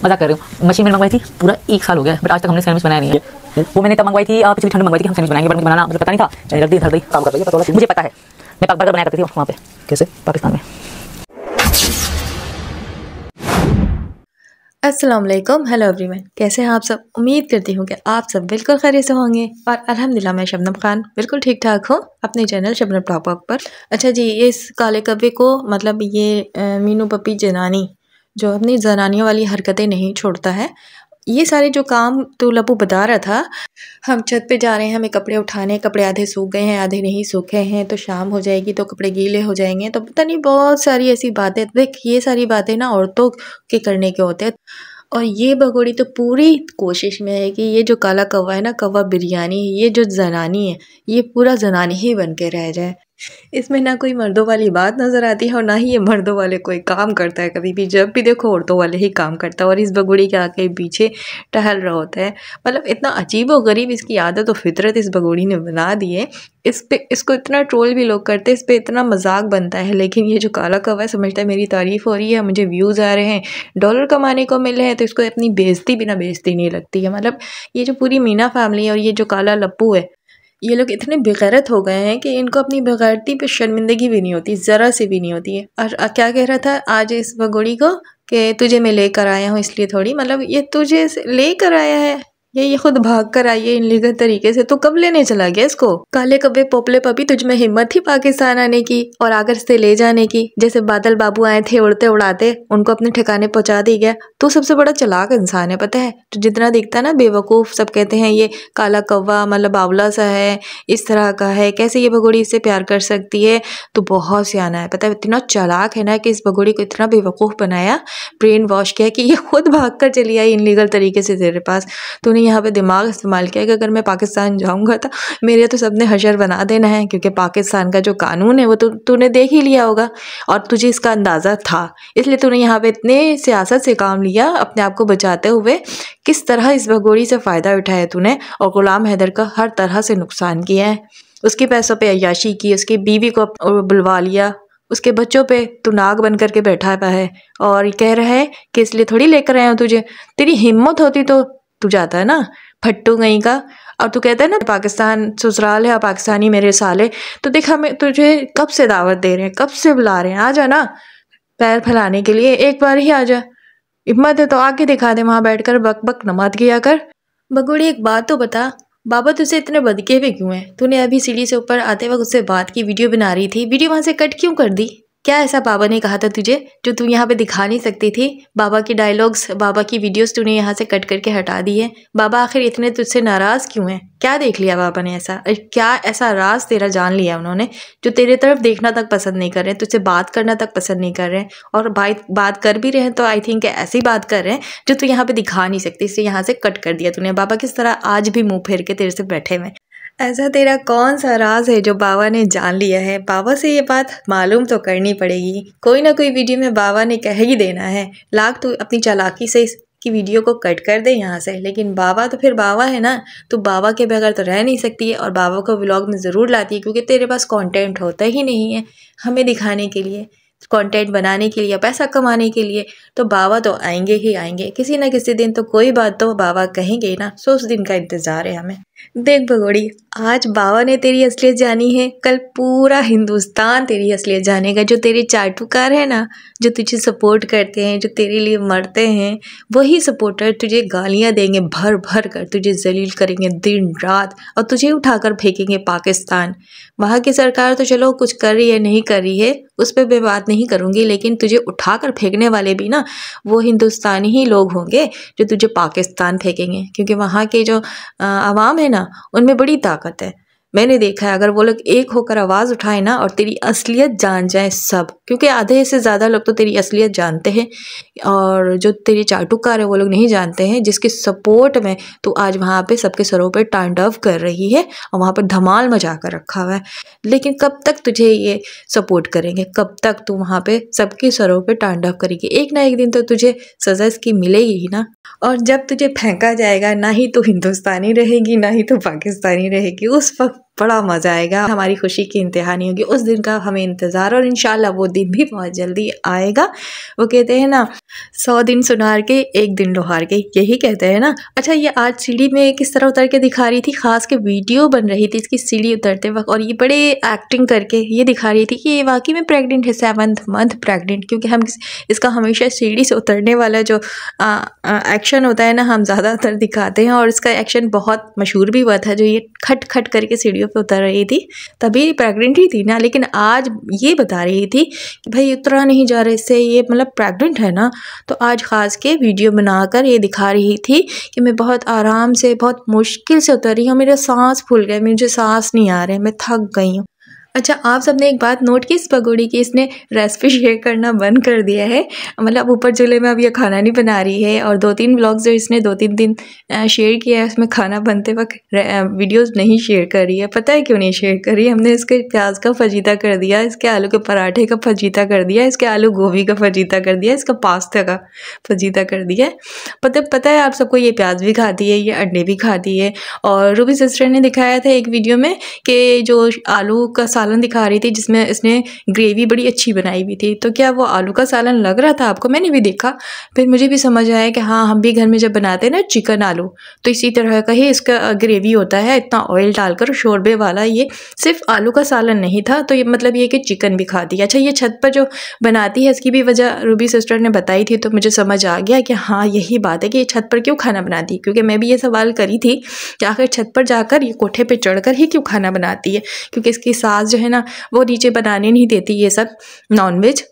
मजाक कर रही हूँ। मशीन मैंने मंगवाई थी, पूरा 1 साल हो गया, बट आज तक हमने सैंडविच बनाया नहीं है। वो मैंने तब मंगवाई थी, पिछली ठंड मंगवाई थी कि हम सैंडविच बनाएंगे, बट मुझे बनाना मतलब पता नहीं था। चलिए रख दी धर दी, काम कर रही है, पता लगा मुझे पता है। मैं बर्गर बनाया करती थी वहाँ पे। कैसे? पाकिस्तान में। अस्सलाम वालेकुम, हेलो एवरीवन, कैसे हैं आप सब। उम्मीद करती हूँ कि आप सब बिल्कुल खैरियत से होंगे और अल्हम्दुलिल्लाह मैं शबनम खान बिल्कुल ठीक ठाक हूँ अपने चैनल शबनम ब्लॉग पर। अच्छा जी, इस काले कव्वे को मतलब ये मीनू पप्पी जनानी जो अपनी जनानियों वाली हरकतें नहीं छोड़ता है, ये सारे जो काम तो लपू बता रहा था। हम छत पे जा रहे हैं, हमें कपड़े उठाने, कपड़े आधे सूख गए हैं आधे नहीं सूखे हैं, तो शाम हो जाएगी तो कपड़े गीले हो जाएंगे, तो पता नहीं बहुत सारी ऐसी बातें। देख, ये सारी बातें ना औरतों के करने के होते हैं। और ये भगोड़ी तो पूरी कोशिश में है कि ये जो काला कौवा है ना, कौवा बिरयानी, ये जो जनानी है ये पूरा जनानी ही बन के रह जाए। इसमें ना कोई मर्दों वाली बात नज़र आती है और ना ही ये मर्दों वाले कोई काम करता है। कभी भी जब भी देखो औरतों वाले ही काम करता है और इस बगुड़ी के आके पीछे टहल रहा होता है। मतलब इतना अजीब व गरीब इसकी आदत और फितरत इस बगुड़ी ने बना दी है। इसको इतना ट्रोल भी लोग करते हैं, इस पर इतना मजाक बनता है, लेकिन ये जो काला कौवा है समझता है मेरी तारीफ़ हो रही है, मुझे व्यूज़ आ रहे हैं, डॉलर कमाने को मिल रहे हैं, तो इसको अपनी बेइज्जती बिना बेइज्जती नहीं लगती है। मतलब ये जो पूरी मीना फैमिली है और ये जो काला लप्पू है, ये लोग इतने बेगैरत हो गए हैं कि इनको अपनी बेगैरती पे शर्मिंदगी भी नहीं होती, ज़रा सी भी नहीं होती है। और क्या कह रहा था आज इस भगोड़ी को कि तुझे मैं लेकर आया हूँ इसलिए थोड़ी, मतलब ये तुझे लेकर आया है, ये खुद भाग कर आई है इनलीगल तरीके से, तो कब लेने चला गया इसको। काले कब्बे पोपले पपी, तुझ में हिम्मत थी पाकिस्तान आने की और आगर से ले जाने की। जैसे बादल बाबू आए थे उड़ते उड़ाते, उनको अपने ठिकाने पहुंचा दी गया। तू सबसे बड़ा चालाक इंसान है, पता है। तो जितना दिखता है ना बेवकूफ़, सब कहते हैं ये काला कौवा मतलब बावला सा है, इस तरह का है, कैसे ये भगोड़ी इससे प्यार कर सकती है। तो बहुत सियाना है, पता है, इतना चालाक है ना कि इस भगोड़ी को इतना बेवकूफ़ बनाया, ब्रेन वॉश किया कि ये खुद भाग कर चली आई इनलीगल तरीके से तेरे पास। तूने यहाँ पे दिमाग इस्तेमाल किया कि अगर मैं पाकिस्तान जाऊँगा तो मेरे तो सबने हशर बना देना है, क्योंकि पाकिस्तान का जो कानून है वो तो तूने देख ही लिया होगा और तुझे इसका अंदाज़ा था, इसलिए तूने यहाँ पे इतने सियासत से काम लिया अपने आप को बचाते हुए। किस तरह इस भगोड़ी से फ़ायदा उठाया तूने और ग़ुलाम हैदर का हर तरह से नुकसान किया है। उसके पैसों पे अय्याशी की, उसकी बीवी को बुलवा लिया, उसके बच्चों पे तू नाग बन करके बैठा हुआ है और कह रहा है कि इसलिए थोड़ी लेकर आया हूँ तुझे। तेरी हिम्मत होती तो तू जाता है ना, फट्टू गई का। और तू कहता है ना पाकिस्तान ससुराल है और पाकिस्तानी मेरे साले। तो देख, हमें तुझे कब से दावत दे रहे हैं, कब से बुला रहे हैं, आ जा ना पैर फैलाने के लिए, एक बार ही आ जा। हिम्मत है तो आके दिखा दे, वहाँ बैठकर बक बक न मत किया कर। बगुड़ी, एक बात तो बता, बाबा तुझसे इतने बदके हुए क्यों हैं। तूने अभी सीढ़ी से ऊपर आते वक्त उससे बात की, वीडियो बना रही थी, वीडियो वहाँ से कट क्यों कर दी। क्या ऐसा बाबा ने कहा था तुझे जो तू यहाँ पे दिखा नहीं सकती थी। बाबा की डायलॉग्स, बाबा की वीडियोस तूने यहाँ से कट करके हटा दी है। बाबा आखिर इतने तुझसे नाराज़ क्यों हैं, क्या देख लिया बाबा ने ऐसा, क्या ऐसा राज तेरा जान लिया उन्होंने जो तेरे तरफ देखना तक पसंद नहीं कर रहे, तुझसे बात करना तक पसंद नहीं कर रहे हैं। और बात कर भी रहे हैं तो आई थिंक ऐसी बात कर रहे हैं जो तू यहाँ पे दिखा नहीं सकती, इसलिए यहाँ से कट कर दिया तूने। बाबा किस तरह आज भी मुँह फेर के तेरे से बैठे हुए। ऐसा तेरा कौन सा राज है जो बाबा ने जान लिया है। बाबा से ये बात मालूम तो करनी पड़ेगी, कोई ना कोई वीडियो में बाबा ने कह ही देना है। लाख तो अपनी चालाकी से इसकी वीडियो को कट कर दे यहाँ से, लेकिन बाबा तो फिर बाबा है ना, तो बाबा के बगैर तो रह नहीं सकती है। और बाबा को व्लॉग में ज़रूर लाती है, क्योंकि तेरे पास कंटेंट होता ही नहीं है हमें दिखाने के लिए, कंटेंट बनाने के लिए, पैसा कमाने के लिए। तो बाबा तो आएंगे ही आएंगे, किसी ना किसी दिन तो कोई बात तो बाबा कहेंगे ही ना। सो उस दिन का इंतज़ार है हमें। देख भगोड़ी, आज बाबा ने तेरी असलियत जानी है, कल पूरा हिंदुस्तान तेरी असलियत जानेगा। जो तेरे चाटुकार है ना, जो तुझे सपोर्ट करते हैं, जो तेरे लिए मरते हैं, वही सपोर्टर तुझे गालियाँ देंगे भर भर कर, तुझे जलील करेंगे दिन रात और तुझे उठाकर फेंकेंगे पाकिस्तान। वहाँ की सरकार तो चलो कुछ कर रही है नहीं कर रही है उस पर मैं बात नहीं करूँगी, लेकिन तुझे उठाकर फेंकने वाले भी ना वो हिंदुस्तानी ही लोग होंगे जो तुझे पाकिस्तान फेंकेंगे, क्योंकि वहाँ के जो आवाम है ना उनमें बड़ी ताकत है। मैंने देखा है, अगर वो लोग एक होकर आवाज़ उठाए ना और तेरी असलियत जान जाए सब, क्योंकि आधे से ज़्यादा लोग तो तेरी असलियत जानते हैं और जो तेरे चाटुकार है वो लोग नहीं जानते हैं, जिसके सपोर्ट में तो आज वहाँ पे सबके सरों पे तांडव कर रही है और वहाँ पर धमाल मचा कर रखा हुआ है। लेकिन कब तक तुझे ये सपोर्ट करेंगे, कब तक तू वहाँ पे सबके सरों पे तांडव करेगी। एक ना एक दिन तो तुझे सज़ा इसकी मिलेगी ही ना। और जब तुझे फेंका जाएगा, ना ही तो हिंदुस्तानी रहेगी ना ही तो पाकिस्तानी रहेगी, उस वक्त बड़ा मज़ा आएगा, हमारी खुशी की इंतहा नहीं होगी। उस दिन का हमें इंतज़ार, और इंशाल्लाह वो दिन भी बहुत जल्दी आएगा। वो कहते हैं ना 100 दिन सुनार के 1 दिन लोहार के, यही कहते हैं ना। अच्छा, ये आज सीढ़ी में किस तरह उतर के दिखा रही थी, ख़ास के वीडियो बन रही थी इसकी सीढ़ी उतरते वक्त, और ये बड़े एक्टिंग करके ये दिखा रही थी कि ये वाकई में प्रेग्नेंट है, 7th मंथ प्रेग्नेंट। क्योंकि हम इसका हमेशा सीढ़ी से उतरने वाला जो एक्शन होता है ना, हम ज़्यादातर दिखाते हैं, और इसका एक्शन बहुत मशहूर भी हुआ था, जो ये खट खट करके सीढ़ियों पे उतर रही थी, तभी प्रेग्नेंट ही थी ना। लेकिन आज ये बता रही थी कि भाई उतरा नहीं जा रहा इससे, ये मतलब प्रेग्नेंट है ना। तो आज ख़ास के वीडियो बनाकर ये दिखा रही थी कि मैं बहुत आराम से, बहुत मुश्किल से उतर रही हूँ, मेरे सांस फूल गए, मुझे सांस नहीं आ रहे, मैं थक गई हूँ। अच्छा, आप सबने एक बात नोट की इस पकौड़ी की, इसने रेसिपी शेयर करना बंद कर दिया है। मतलब ऊपर चूल्हे में अब ये खाना नहीं बना रही है, और 2-3 व्लॉग्स जो इसने 2-3 दिन शेयर किया है, उसमें खाना बनते वक्त वीडियोस नहीं शेयर कर रही है। पता है क्यों नहीं शेयर कर रही? हमने इसके प्याज का फजीता कर दिया, इसके आलू के पराठे का फजीता कर दिया, इसके आलू गोभी का फजीता कर दिया, इसका पास्ता का फजीता कर दिया है। पता है आप सबको, ये प्याज भी खाती है, ये अंडे भी खाती है। और रूबी सिस्टर ने दिखाया था एक वीडियो में कि जो आलू का सालन दिखा रही थी, जिसमें इसने ग्रेवी बड़ी अच्छी बनाई हुई थी। तो क्या वो आलू का सालन लग रहा था आपको? मैंने भी देखा, फिर मुझे भी समझ आया कि हाँ, हम भी घर में जब बनाते हैं ना चिकन आलू, तो इसी तरह का ही इसका ग्रेवी होता है, इतना ऑयल डालकर शोरबे वाला। ये सिर्फ आलू का सालन नहीं था, तो ये मतलब ये कि चिकन भी खाती है। अच्छा, ये छत पर जो बनाती है इसकी भी वजह रूबी सिस्टर ने बताई थी, तो मुझे समझ आ गया कि हाँ, यही बात है कि ये छत पर क्यों खाना बनाती है। क्योंकि मैं भी ये सवाल करी थी कि आखिर छत पर जाकर, ये कोठे पर चढ़कर ही क्यों खाना बनाती है। क्योंकि इसकी सास जो है ना, वो नीचे बनाने नहीं देती ये सब नॉनवेज।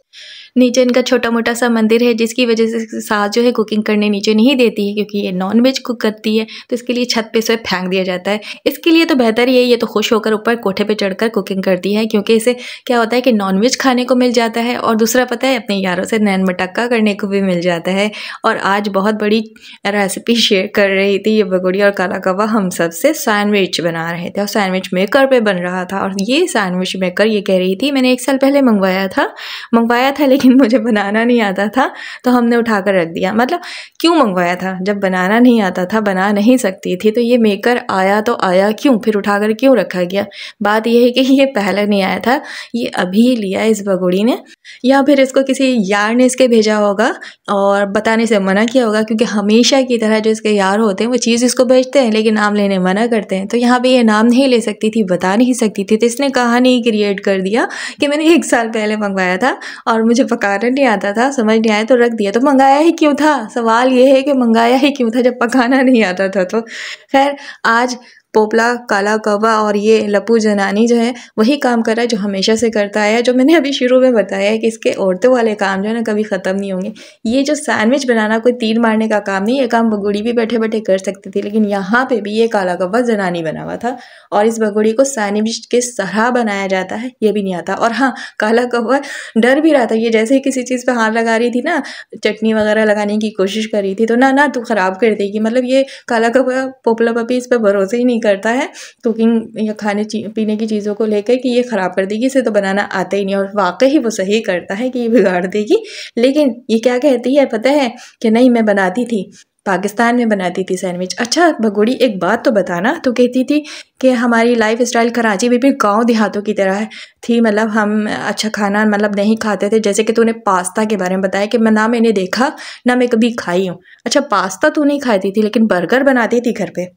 नीचे इनका छोटा मोटा सा मंदिर है, जिसकी वजह से सास जो है कुकिंग करने नीचे नहीं देती है, क्योंकि ये नॉनवेज कुक करती है। तो इसके लिए छत पे से फेंक दिया जाता है। इसके लिए तो बेहतर ही है, ये तो खुश होकर ऊपर कोठे पे चढ़कर कुकिंग करती है, क्योंकि इसे क्या होता है कि नॉनवेज खाने को मिल जाता है, और दूसरा पता है अपने यारों से नैन मटक्का करने को भी मिल जाता है। और आज बहुत बड़ी रेसिपी शेयर कर रही थी ये बगोड़ी और काला कौवा, हम सबसे सैंडविच बना रहे थे, और सैंडविच मेकर पे बन रहा था। और ये सैंडविच मेकर ये कह रही थी मैंने 1 साल पहले मंगवाया था, लेकिन मुझे बनाना नहीं आता था, तो हमने उठाकर रख दिया। मतलब क्यों मंगवाया था जब बनाना नहीं आता था, बना नहीं सकती थी, तो ये मेकर आया तो आया क्यों, फिर उठाकर क्यों रखा गया? बात यह है कि ये पहले नहीं आया था, ये अभी लिया इस बगोड़ी ने, या फिर इसको किसी यार ने इसके भेजा होगा और बताने से मना किया होगा। क्योंकि हमेशा की तरह जो इसके यार होते हैं वो चीज़ इसको भेजते हैं, लेकिन नाम लेने मना करते हैं। तो यहाँ पे ये नाम नहीं ले सकती थी, बता नहीं सकती थी, तो इसने कहानी क्रिएट कर दिया कि मैंने 1 साल पहले मंगवाया था और मुझे पकाना नहीं आता था, समझ नहीं आया तो रख दिया। तो मंगाया ही क्यों था? सवाल ये है कि मंगाया ही क्यों था जब पकाना नहीं आता था? तो खैर, आज पोपला, काला कौवा और ये लप्पू जनानी जो है वही काम कर रहा है जो हमेशा से करता है। जो मैंने अभी शुरू में बताया है कि इसके औरतों वाले काम जो है ना कभी ख़त्म नहीं होंगे। ये जो सैंडविच बनाना कोई तीर मारने का काम नहीं, ये काम बगुड़ी भी बैठे बैठे कर सकती थी, लेकिन यहाँ पे भी ये काला कौवा जनानी बना हुआ था और इस बगुड़ी को सैंडविच के तरह बनाया जाता है ये भी नहीं आता। और हाँ, काला कौवा डर भी रहा था, ये जैसे ही किसी चीज़ पर हाथ लगा रही थी ना, चटनी वगैरह लगाने की कोशिश कर रही थी, तो ना तू ख़राब कर देगी। मतलब ये काला कौवा, पोपला पपी इस पर भरोसे ही नहीं करता है कुकिंग या खाने पीने की चीज़ों को लेकर कि ये ख़राब कर देगी, इसे तो बनाना आता ही नहीं। और वाकई ही वो सही करता है कि ये बिगाड़ देगी। लेकिन ये क्या कहती है पता है कि नहीं, मैं बनाती थी, पाकिस्तान में बनाती थी सैंडविच। अच्छा बगुड़ी, एक बात तो बताना। तो कहती थी कि हमारी लाइफ स्टाइल कराची में भी गांव देहातों की तरह थी, मतलब हम अच्छा खाना मतलब नहीं खाते थे। जैसे कि तूने पास्ता के बारे में बताया कि ना मैंने देखा ना मैं कभी खाई हूँ। अच्छा, पास्ता तू नहीं खाती थी लेकिन बर्गर बनाती थी घर पे।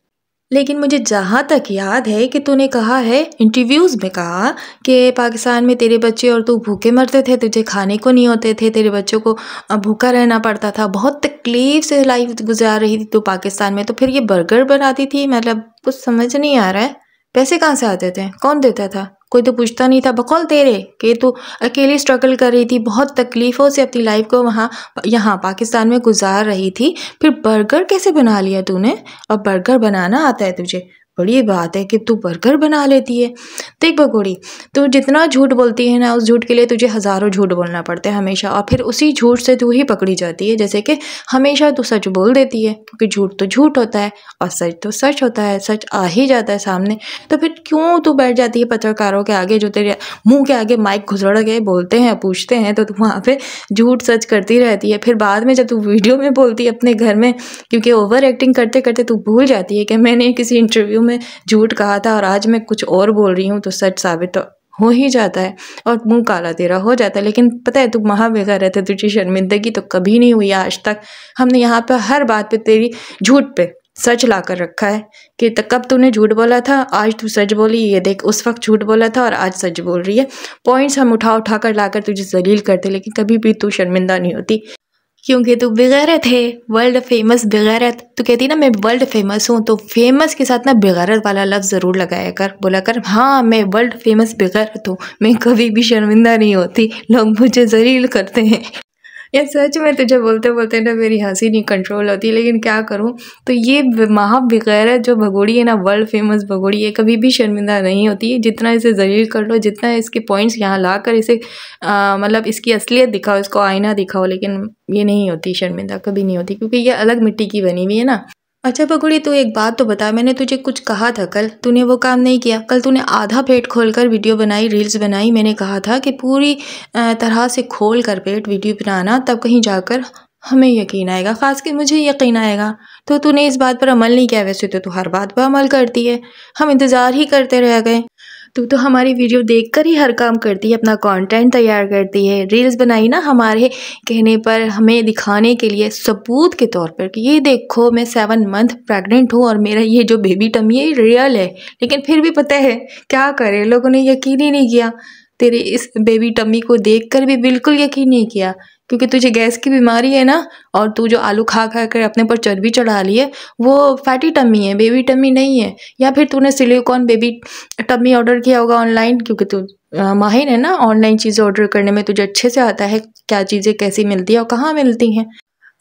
लेकिन मुझे जहाँ तक याद है कि तूने कहा है, इंटरव्यूज़ में कहा कि पाकिस्तान में तेरे बच्चे और तू भूखे मरते थे, तुझे खाने को नहीं होते थे, तेरे बच्चों को भूखा रहना पड़ता था, बहुत तकलीफ से लाइफ गुजार रही थी तू पाकिस्तान में। तो फिर ये बर्गर बनाती थी, मतलब कुछ समझ नहीं आ रहा है। पैसे कहाँ से आते थे? कौन देता था? कोई तो पूछता नहीं था, बकौल तेरे कि तू अकेली स्ट्रगल कर रही थी, बहुत तकलीफ़ों से अपनी लाइफ को यहाँ पाकिस्तान में गुजार रही थी। फिर बर्गर कैसे बना लिया तूने? और बर्गर बनाना आता है तुझे? बड़ी बात है कि तू बर्गर बना लेती है। देख बगोड़ी, तू जितना झूठ बोलती है ना, उस झूठ के लिए तुझे हज़ारों झूठ बोलना पड़ता है हमेशा, और फिर उसी झूठ से तू ही पकड़ी जाती है। जैसे कि हमेशा तू सच बोल देती है, क्योंकि झूठ तो झूठ होता है और सच तो सच होता है, सच आ ही जाता है सामने। तो फिर क्यों तू बैठ जाती है पत्रकारों के आगे, जो तेरे मुँह के आगे माइक घुसड़ के बोलते हैं, पूछते हैं, तो तू वहाँ पर झूठ सच करती रहती है। फिर बाद में जब तू वीडियो में बोलती है अपने घर में, क्योंकि ओवर एक्टिंग करते करते तू भूल जाती है कि मैंने किसी इंटरव्यू मैं झूठ कहा था और आज मैं कुछ और बोल रही हूँ तो सच साबित तो हो ही जाता है और मुंह काला तेरा हो जाता है। लेकिन पता है तू महाबेगैरत है, तुझी शर्मिंदगी तो कभी नहीं हुई आज तक। हमने यहाँ पर हर बात पे तेरी झूठ पे सच ला कर रखा है कि कब तूने झूठ बोला था, आज तू सच बोली। ये देख, उस वक्त झूठ बोला था और आज सच बोल रही है। पॉइंट्स हम उठा उठा कर लाकर तुझे जलील करते, लेकिन कभी भी तू शर्मिंदा नहीं होती, क्योंकि तू बेगैरत है, वर्ल्ड फेमस बेगैरत। तू कहती ना मैं वर्ल्ड फेमस हूँ, तो फेमस के साथ ना बेगैरत वाला लफ्ज़ ज़रूर लगाया कर, बोला कर हाँ मैं वर्ल्ड फेमस बेगैरत हूँ, मैं कभी भी शर्मिंदा नहीं होती, लोग मुझे जलील करते हैं। यार सच में तुझे बोलते बोलते ना मेरी हंसी नहीं कंट्रोल होती, लेकिन क्या करूँ। तो ये महा बेगैरत जो भगोड़ी है ना, वर्ल्ड फेमस भगोड़ी है, कभी भी शर्मिंदा नहीं होती है। जितना इसे जलील कर लो, जितना इसके पॉइंट्स यहाँ ला कर इसे मतलब इसकी असलियत दिखाओ, इसको आईना दिखाओ, लेकिन ये नहीं होती शर्मिंदा, कभी नहीं होती, क्योंकि ये अलग मिट्टी की बनी हुई है ना। अच्छा भगोड़ी, तू एक बात तो बता, मैंने तुझे कुछ कहा था कल, तूने वो काम नहीं किया। कल तूने आधा पेट खोलकर वीडियो बनाई, रील्स बनाई। मैंने कहा था कि पूरी तरह से खोल कर पेट वीडियो बनाना, तब कहीं जाकर हमें यकीन आएगा, खास कर मुझे यकीन आएगा। तो तूने इस बात पर अमल नहीं किया। वैसे तो तू हर बात पर अमल करती है, हम इंतज़ार ही करते रह गए। तू तो हमारी वीडियो देखकर ही हर काम करती है, अपना कंटेंट तैयार करती है। रील्स बनाई ना हमारे कहने पर, हमें दिखाने के लिए, सबूत के तौर पर कि ये देखो मैं 7 मंथ प्रेग्नेंट हूँ और मेरा ये जो बेबी टमी है रियल है। लेकिन फिर भी पता है क्या करे, लोगों ने यकीन ही नहीं किया। तेरे इस बेबी टमी को देखकर भी बिल्कुल यकीन नहीं किया, क्योंकि तुझे गैस की बीमारी है ना, और तू जो आलू खा खा कर अपने पर चर्बी चढ़ा ली है, वो फैटी टमी है, बेबी टमी नहीं है। या फिर तूने सिलिकॉन बेबी टमी ऑर्डर किया होगा ऑनलाइन, क्योंकि तू माहिर है ना ऑनलाइन चीज़ें ऑर्डर करने में, तुझे अच्छे से आता है क्या चीज़ें कैसी मिलती है और कहाँ मिलती हैं।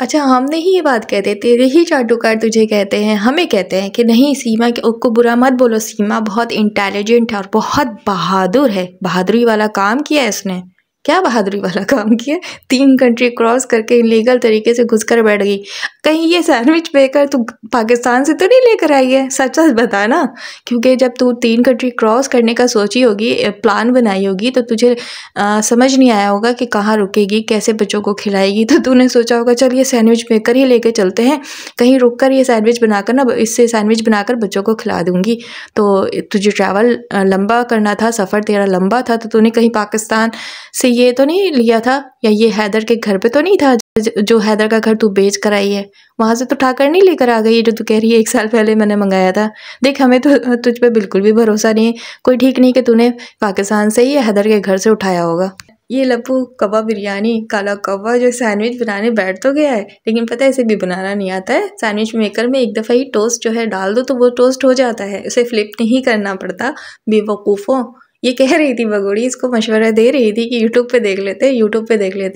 अच्छा, हम नहीं ये बात कहते, तेरे ही चाटुकार तुझे कहते हैं, हमें कहते हैं कि नहीं सीमा को बुरा मत बोलो, सीमा बहुत इंटेलिजेंट है और बहुत बहादुर है। बहादुरी वाला काम किया है इसने। क्या बहादुरी वाला काम किया? 3 कंट्री क्रॉस करके इलीगल तरीके से घुसकर बैठ गई। कहीं ये सैंडविच बेकर तू पाकिस्तान से तो नहीं लेकर आई है? सच सच बता ना, क्योंकि जब तू 3 कंट्री क्रॉस करने का सोची होगी, प्लान बनाई होगी, तो तुझे समझ नहीं आया होगा कि कहाँ रुकेगी, कैसे बच्चों को खिलाएगी। तो तूने सोचा होगा चल ये सैंडविच बेकर ही लेके चलते हैं, कहीं रुक कर ये सैंडविच बनाकर ना, इससे सैंडविच बनाकर बच्चों को खिला दूँगी। तो तुझे ट्रैवल लंबा करना था, सफ़र तेरा लंबा था, तो तूने कहीं पाकिस्तान से ये तो नहीं लिया था, या ये हैदर के घर पे तो नहीं था, जो हैदर का घर तू बेच कर आई है, वहाँ से तो उठाकर नहीं लेकर आ गई, जो तू कह रही है 1 साल पहले मैंने मंगाया था। देख, हमें तो तुझ पे बिल्कुल भी भरोसा नहीं है। कोई ठीक नहीं कि तूने पाकिस्तान से ही हैदर के घर से उठाया होगा। ये लप्पू कवा बिरयानी, काला कवा जो सैंडविच बनाने बैठ तो गया है, लेकिन पता है इसे भी बनाना नहीं आता है। सैंडविच मेकर में एक दफ़ा ही टोस्ट जो है डाल दो तो वो टोस्ट हो जाता है, उसे फ्लिप नहीं करना पड़ता। बेवकूफ़ों, ये कह रही थी भगोड़ी, इसको मशवरा दे रही थी कि यूट्यूब पे देख लेते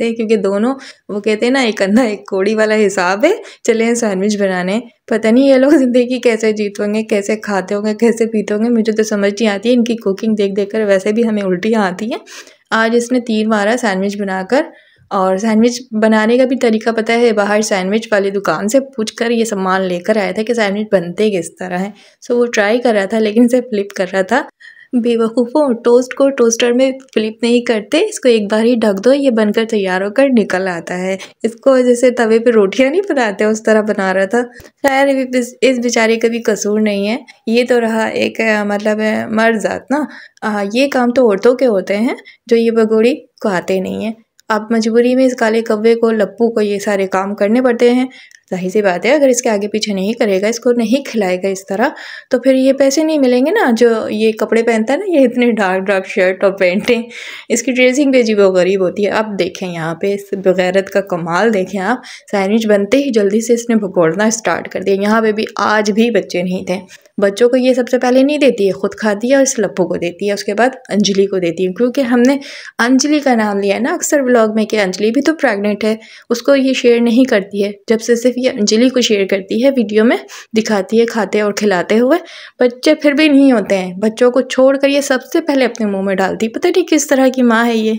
हैं, क्योंकि दोनों वो कहते हैं ना एक अंधा एक कोड़ी वाला हिसाब है, चले सैंडविच बनाने। पता नहीं ये लोग ज़िंदगी कैसे जीते होंगे, कैसे खाते होंगे, कैसे पीते होंगे, मुझे तो समझ नहीं आती है। इनकी कुकिंग देख देख कर वैसे भी हमें उल्टियाँ आती हैं। आज इसने 3 बार सैंडविच बनाकर, और सैंडविच बनाने का भी तरीका पता है, बाहर सैंडविच वाली दुकान से पूछकर ये सामान लेकर आया था कि सैंडविच बनते किस तरह हैं। सो वो ट्राई कर रहा था, लेकिन इसे फ्लिप कर रहा था। बेवकूफ़ों, टोस्ट को टोस्टर में फ्लिप नहीं करते, इसको एक बार ही ढक दो, ये बनकर तैयार होकर निकल आता है। इसको जैसे तवे पे रोटियां नहीं बनाते उस तरह बना रहा था। खैर इस बेचारे का भी कसूर नहीं है, ये तो रहा एक मतलब मर्द जात ना। ये काम तो औरतों के होते हैं जो ये भगोड़ी को आते नहीं हैं। अब मजबूरी में इस काले कव्वे को, लप्पू को ये सारे काम करने पड़ते हैं। जाहिर सी बात है, अगर इसके आगे पीछे नहीं करेगा, इसको नहीं खिलाएगा इस तरह, तो फिर ये पैसे नहीं मिलेंगे ना। जो ये कपड़े पहनता है ना, ये इतने डार्क डार्क शर्ट और पैंटें, इसकी ड्रेसिंग भी अजीब व गरीब होती है। अब देखें यहाँ पे इस बेगैरत का कमाल देखें आप, सैंडविच बनते ही जल्दी से इसने भगोड़ना स्टार्ट कर दिया। यहाँ पे भी आज भी बच्चे नहीं थे, बच्चों को ये सबसे पहले नहीं देती है, खुद खाती है और इस लप्पू को देती है, उसके बाद अंजलि को देती है, क्योंकि हमने अंजलि का नाम लिया है ना अक्सर व्लॉग में कि अंजलि भी तो प्रेग्नेंट है। उसको ये शेयर नहीं करती है, जब से सिर्फ ये अंजलि को शेयर करती है, वीडियो में दिखाती है खाते और खिलाते हुए। बच्चे फिर भी नहीं होते हैं, बच्चों को छोड़कर ये सबसे पहले अपने मुंह में डालती। पता नहीं किस तरह की माँ है ये।